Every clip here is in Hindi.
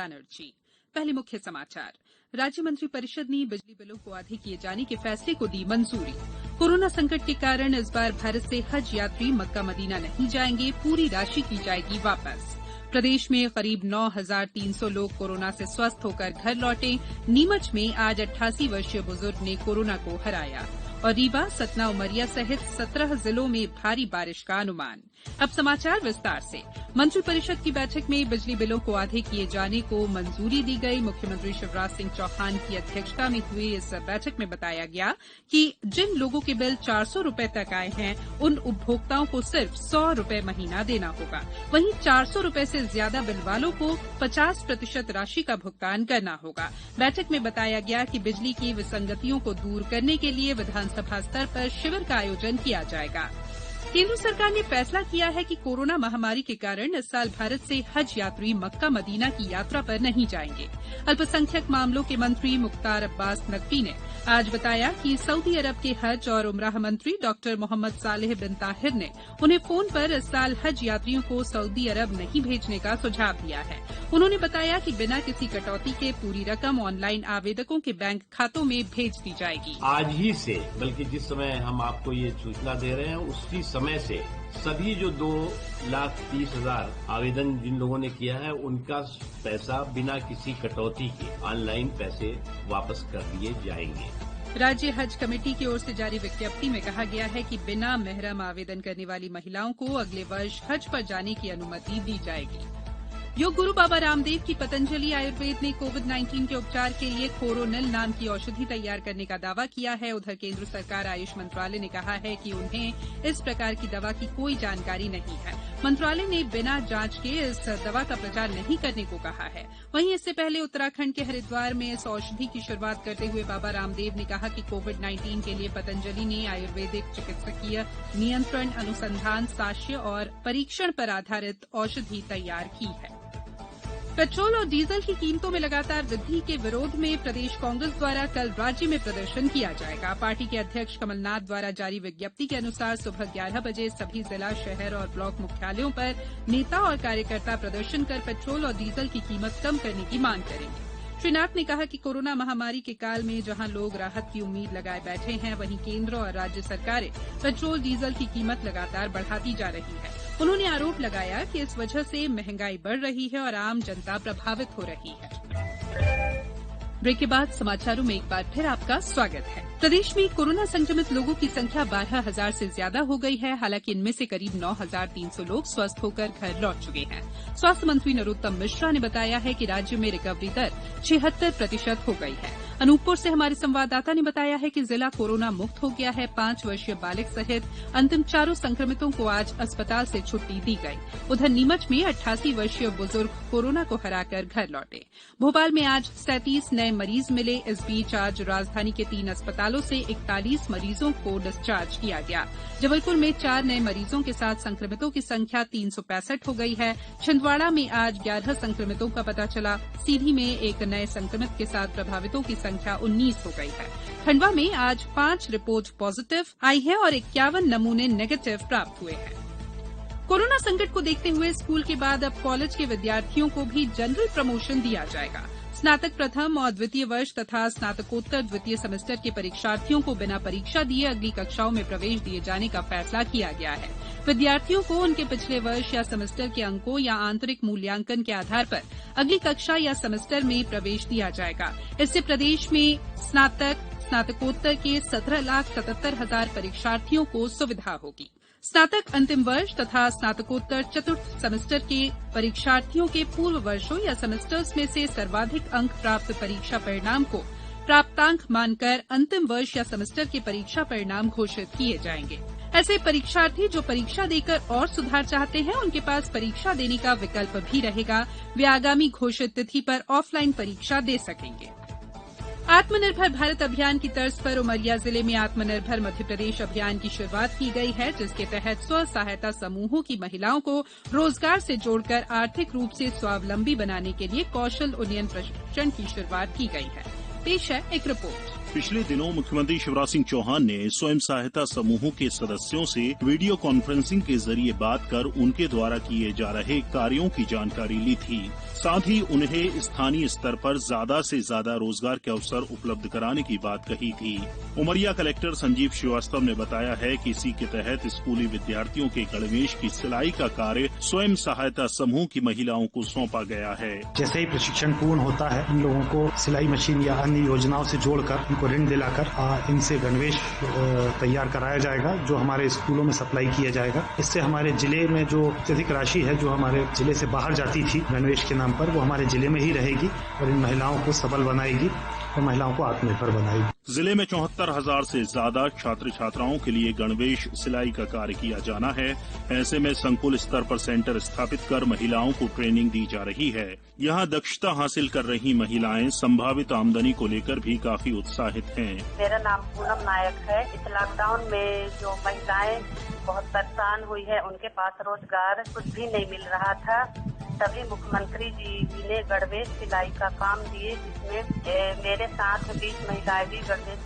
बनर्जी। पहले मुख्य समाचार। राज्य मंत्रिपरिषद ने बिजली बिलों को आधे किए जाने के फैसले को दी मंजूरी। कोरोना संकट के कारण इस बार भारत से हज यात्री मक्का मदीना नहीं जाएंगे, पूरी राशि की जाएगी वापस। प्रदेश में करीब 9,300 लोग कोरोना से स्वस्थ होकर घर लौटे। नीमच में आज 88 वर्षीय बुजुर्ग ने कोरोना को हराया। और रीवा, सतना, उमरिया सहित 17 जिलों में भारी बारिश का अनुमान। अब समाचार विस्तार से। मंत्रिपरिषद की बैठक में बिजली बिलों को आधे किए जाने को मंजूरी दी गई। मुख्यमंत्री शिवराज सिंह चौहान की अध्यक्षता में हुई इस बैठक में बताया गया कि जिन लोगों के बिल 400 रूपये तक आए हैं, उन उपभोक्ताओं को सिर्फ 100 रूपये महीना देना होगा। वहीं 400 रूपये से ज्यादा बिल वालों को 50% राशि का भुगतान करना होगा। बैठक में बताया गया कि बिजली की विसंगतियों को दूर करने के लिए विधानसभा स्तर पर शिविर का आयोजन किया जाएगा। केंद्र सरकार ने फैसला किया है कि कोरोना महामारी के कारण इस साल भारत से हज यात्री मक्का मदीना की यात्रा पर नहीं जाएंगे। अल्पसंख्यक मामलों के मंत्री मुख्तार अब्बास नकवी ने आज बताया कि सऊदी अरब के हज और उमराह मंत्री डॉक्टर मोहम्मद सालेह बिन ताहिर ने उन्हें फोन पर इस साल हज यात्रियों को सऊदी अरब नहीं भेजने का सुझाव दिया है। उन्होंने बताया कि बिना किसी कटौती के पूरी रकम ऑनलाइन आवेदकों के बैंक खातों में भेज दी जाएगी। आज ही से, बल्कि जिस समय हम आपको ये सूचना दे रहे हैं उसी समय से सभी जो 2,30,000 आवेदन जिन लोगों ने किया है उनका पैसा बिना किसी कटौती के ऑनलाइन पैसे वापस कर दिए जाएंगे। राज्य हज कमेटी की ओर से जारी विज्ञप्ति में कहा गया है कि बिना मेहरम आवेदन करने वाली महिलाओं को अगले वर्ष हज पर जाने की अनुमति दी जाएगी। योग गुरु बाबा रामदेव की पतंजलि आयुर्वेद ने कोविड-19 के उपचार के लिए कोरोनिल नाम की औषधि तैयार करने का दावा किया है। उधर केंद्र सरकार आयुष मंत्रालय ने कहा है कि उन्हें इस प्रकार की दवा की कोई जानकारी नहीं है। मंत्रालय ने बिना जांच के इस दवा का प्रचार नहीं करने को कहा है। वहीं इससे पहले उत्तराखंड के हरिद्वार में इस औषधि की शुरुआत करते हुए बाबा रामदेव ने कहा कि कोविड-19 के लिए पतंजलि ने आयुर्वेदिक चिकित्सकीय नियंत्रण, अनुसंधान, साक्ष्य और परीक्षण पर आधारित औषधि तैयार की है। पेट्रोल और डीजल की कीमतों में लगातार वृद्धि के विरोध में प्रदेश कांग्रेस द्वारा कल राज्य में प्रदर्शन किया जाएगा। पार्टी के अध्यक्ष कमलनाथ द्वारा जारी विज्ञप्ति के अनुसार सुबह 11 बजे सभी जिला, शहर और ब्लॉक मुख्यालयों पर नेता और कार्यकर्ता प्रदर्शन कर पेट्रोल और डीजल की कीमत कम करने की मांग करेंगे। श्री नाथ ने कहा कि कोरोना महामारी के काल में जहां लोग राहत की उम्मीद लगाए बैठे हैं, वहीं केंद्र और राज्य सरकारें पेट्रोल डीजल की कीमत लगातार बढ़ाती जा रही है। उन्होंने आरोप लगाया कि इस वजह से महंगाई बढ़ रही है और आम जनता प्रभावित हो रही है। ब्रेक के बाद समाचारों में एक बार फिर आपका स्वागत है। प्रदेश में कोरोना संक्रमित लोगों की संख्या 12,000 से ज्यादा हो गई है। हालांकि इनमें से करीब 9,300 लोग स्वस्थ होकर घर लौट चुके हैं। स्वास्थ्य मंत्री नरोत्तम मिश्रा ने बताया है कि राज्य में रिकवरी दर 76% हो गई है। अनूपपुर से हमारे संवाददाता ने बताया है कि जिला कोरोना मुक्त हो गया है। 5 वर्षीय बालिक सहित अंतिम चारों संक्रमितों को आज अस्पताल से छुट्टी दी गई। उधर नीमच में 88 वर्षीय बुजुर्ग कोरोना को हराकर घर लौटे। भोपाल में आज 37 नए मरीज मिले। इस बीच आज राजधानी के 3 अस्पतालों से 41 मरीजों को डिस्चार्ज किया गया। जबलपुर में 4 नए मरीजों के साथ संक्रमितों की संख्या 365 हो गई है। छिंदवाड़ा में आज 11 संक्रमितों का पता चला। सीधी में एक नए संक्रमित के साथ प्रभावितों की संख्या 19 हो गई है। खंडवा में आज 5 रिपोर्ट पॉजिटिव आई है और 51 नमूने नेगेटिव प्राप्त हुए हैं। कोरोना संकट को देखते हुए स्कूल के बाद अब कॉलेज के विद्यार्थियों को भी जनरल प्रमोशन दिया जाएगा। स्नातक प्रथम और द्वितीय वर्ष तथा स्नातकोत्तर द्वितीय सेमेस्टर के परीक्षार्थियों को बिना परीक्षा दिए अगली कक्षाओं में प्रवेश दिए जाने का फैसला किया गया है। विद्यार्थियों को उनके पिछले वर्ष या सेमेस्टर के अंकों या आंतरिक मूल्यांकन के आधार पर अगली कक्षा या सेमेस्टर में प्रवेश दिया जाएगा। इससे प्रदेश में स्नातकोत्तर के 17,77,000 परीक्षार्थियों को सुविधा होगी। स्नातक अंतिम वर्ष तथा स्नातकोत्तर चतुर्थ सेमेस्टर के परीक्षार्थियों के पूर्व वर्षों या सेमेस्टर्स में से सर्वाधिक अंक प्राप्त परीक्षा परिणाम को प्राप्तांक मानकर अंतिम वर्ष या सेमेस्टर के परीक्षा परिणाम घोषित किए जाएंगे। ऐसे परीक्षार्थी जो परीक्षा देकर और सुधार चाहते हैं, उनके पास परीक्षा देने का विकल्प भी रहेगा। वे आगामी घोषित तिथि पर ऑफलाइन परीक्षा दे सकेंगे। आत्मनिर्भर भारत अभियान की तर्ज पर उमरिया जिले में आत्मनिर्भर मध्यप्रदेश अभियान की शुरुआत की गई है, जिसके तहत स्व सहायता समूहों की महिलाओं को रोजगार से जोड़कर आर्थिक रूप से स्वावलंबी बनाने के लिए कौशल उन्नयन प्रशिक्षण की शुरुआत की गई है। पेश है एक रिपोर्ट। पिछले दिनों मुख्यमंत्री शिवराज सिंह चौहान ने स्वयं सहायता समूहों के सदस्यों से वीडियो कॉन्फ्रेंसिंग के जरिए बात कर उनके द्वारा किए जा रहे कार्यों की जानकारी ली थी। साथ ही उन्हें स्थानीय स्तर पर ज्यादा से ज्यादा रोजगार के अवसर उपलब्ध कराने की बात कही थी। उमरिया कलेक्टर संजीव श्रीवास्तव ने बताया है कि इसी के तहत स्कूली विद्यार्थियों के गणवेश की सिलाई का कार्य स्वयं सहायता समूह की महिलाओं को सौंपा गया है। जैसे ही प्रशिक्षण पूर्ण होता है, इन लोगों को सिलाई मशीन या अन्य योजनाओं से जोड़कर इनको ऋण दिलाकर इनसे गणवेश तैयार कराया जाएगा, जो हमारे स्कूलों में सप्लाई किया जाएगा। इससे हमारे जिले में जो अत्यधिक राशि है, जो हमारे जिले से बाहर जाती थी गणवेश के नाम पर, वो हमारे जिले में ही रहेगी और इन महिलाओं को सबल बनाएगी और महिलाओं को आत्मनिर्भर बनाएगी। जिले में 74,000 से ज्यादा छात्र छात्राओं के लिए गणवेश सिलाई का कार्य किया जाना है। ऐसे में संकुल स्तर पर सेंटर स्थापित कर महिलाओं को ट्रेनिंग दी जा रही है। यहाँ दक्षता हासिल कर रही महिलाएं संभावित आमदनी को लेकर भी काफी उत्साहित हैं। मेरा नाम पूनम नायक है। इस लॉकडाउन में जो महिलाएं बहुत परेशान हुई है, उनके पास रोजगार कुछ भी नहीं मिल रहा था, तभी मुख्यमंत्री जी ने गणवेश सिलाई का काम दिए, जिसमें मेरे साथ 20 महिलाएं भी गणवेश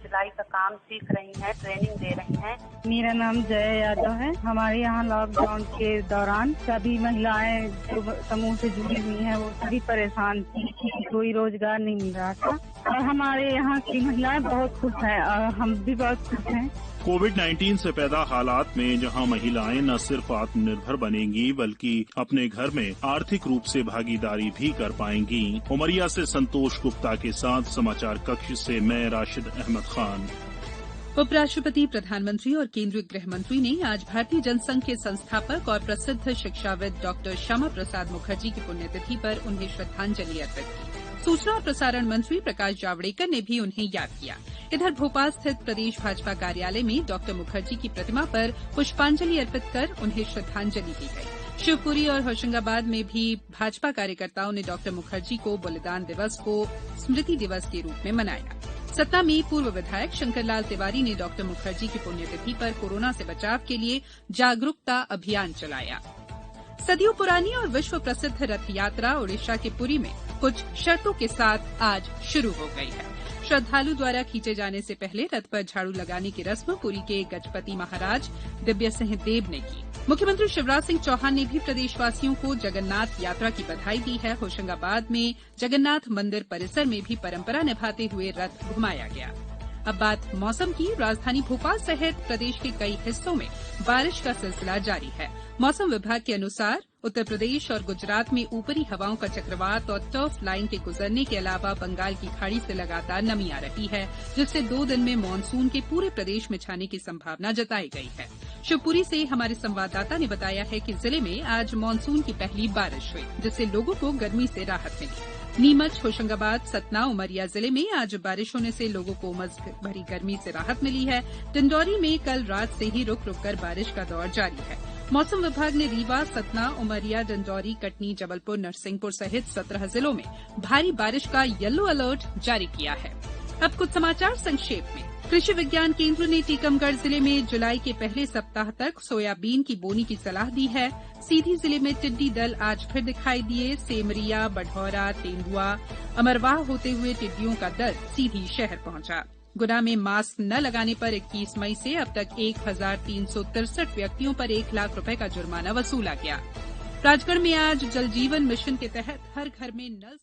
सिलाई का काम सीख रही हैं, ट्रेनिंग दे रही हैं। मेरा नाम जय यादव है। हमारे यहाँ लॉकडाउन के दौरान सभी महिलाएं जो समूह से जुड़ी हुई हैं, वो सभी परेशान थी, कोई रोजगार नहीं मिल रहा था और हमारे यहाँ की महिलाएं बहुत खुश हैं और हम भी बहुत खुश हैं। कोविड-19 से पैदा हालात में जहां महिलाएं न सिर्फ आत्मनिर्भर बनेंगी, बल्कि अपने घर में आर्थिक रूप से भागीदारी भी कर पाएंगी। उमरिया से संतोष गुप्ता के साथ समाचार कक्ष से मैं राशिद अहमद खान। उपराष्ट्रपति, प्रधानमंत्री और केंद्रीय गृह मंत्री ने आज भारतीय जनसंघ के संस्थापक और प्रसिद्ध शिक्षाविद डॉक्टर श्यामा प्रसाद मुखर्जी की पुण्यतिथि पर उन्हें श्रद्धांजलि अर्पित की। सूचना और प्रसारण मंत्री प्रकाश जावड़ेकर ने भी उन्हें याद किया। इधर भोपाल स्थित प्रदेश भाजपा कार्यालय में डॉक्टर मुखर्जी की प्रतिमा पर पुष्पांजलि अर्पित कर उन्हें श्रद्धांजलि दी गई। शिवपुरी और होशंगाबाद में भी भाजपा कार्यकर्ताओं ने डॉक्टर मुखर्जी को बलिदान दिवस को स्मृति दिवस के रूप में मनाया। सतना में पूर्व विधायक शंकरलाल तिवारी ने डॉक्टर मुखर्जी की पुण्यतिथि पर कोरोना से बचाव के लिए जागरूकता अभियान चलाया। सदियों पुरानी और विश्व प्रसिद्ध रथ यात्रा ओडिशा के पुरी में कुछ शर्तों के साथ आज शुरू हो गई है। श्रद्धालु द्वारा खींचे जाने से पहले रथ पर झाड़ू लगाने की रस्म पुरी के गजपति महाराज दिव्य सिंह देव ने की। मुख्यमंत्री शिवराज सिंह चौहान ने भी प्रदेशवासियों को जगन्नाथ यात्रा की बधाई दी है। होशंगाबाद में जगन्नाथ मंदिर परिसर में भी परंपरा निभाते हुए रथ घुमाया गया। अब बात मौसम की। राजधानी भोपाल सहित प्रदेश के कई हिस्सों में बारिश का सिलसिला जारी है। मौसम विभाग के अनुसार उत्तर प्रदेश और गुजरात में ऊपरी हवाओं का चक्रवात और टर्फ लाइन के गुजरने के अलावा बंगाल की खाड़ी से लगातार नमी आ रही है, जिससे 2 दिन में मानसून के पूरे प्रदेश में छाने की संभावना जताई गई है। शिवपुरी से हमारे संवाददाता ने बताया है कि जिले में आज मानसून की पहली बारिश हुई, जिससे लोगों को गर्मी से राहत मिली। नीमच, होशंगाबाद, सतना, उमरिया जिले में आज बारिश होने से लोगों को उमस भरी गर्मी से राहत मिली है। डिंडौरी में कल रात से ही रुक रुक कर बारिश का दौर जारी है। मौसम विभाग ने रीवा, सतना, उमरिया, डिंडौरी, कटनी, जबलपुर, नरसिंहपुर सहित 17 जिलों में भारी बारिश का येलो अलर्ट जारी किया है। अब कुछ समाचार संक्षेप में। कृषि विज्ञान केंद्र ने टीकमगढ़ जिले में जुलाई के पहले सप्ताह तक सोयाबीन की बोनी की सलाह दी है। सीधी जिले में टिड्डी दल आज फिर दिखाई दिए। सेमरिया, बढ़ौरा, तेंदुआ, अमरवाह होते हुए टिड्डियों का दल सीधी शहर पहुंचा। गुना में मास्क न लगाने पर 21 मई से अब तक 1363 व्यक्तियों पर 1 लाख रुपए का जुर्माना वसूला गया। राजगढ़ में आज जल जीवन मिशन के तहत हर घर में नल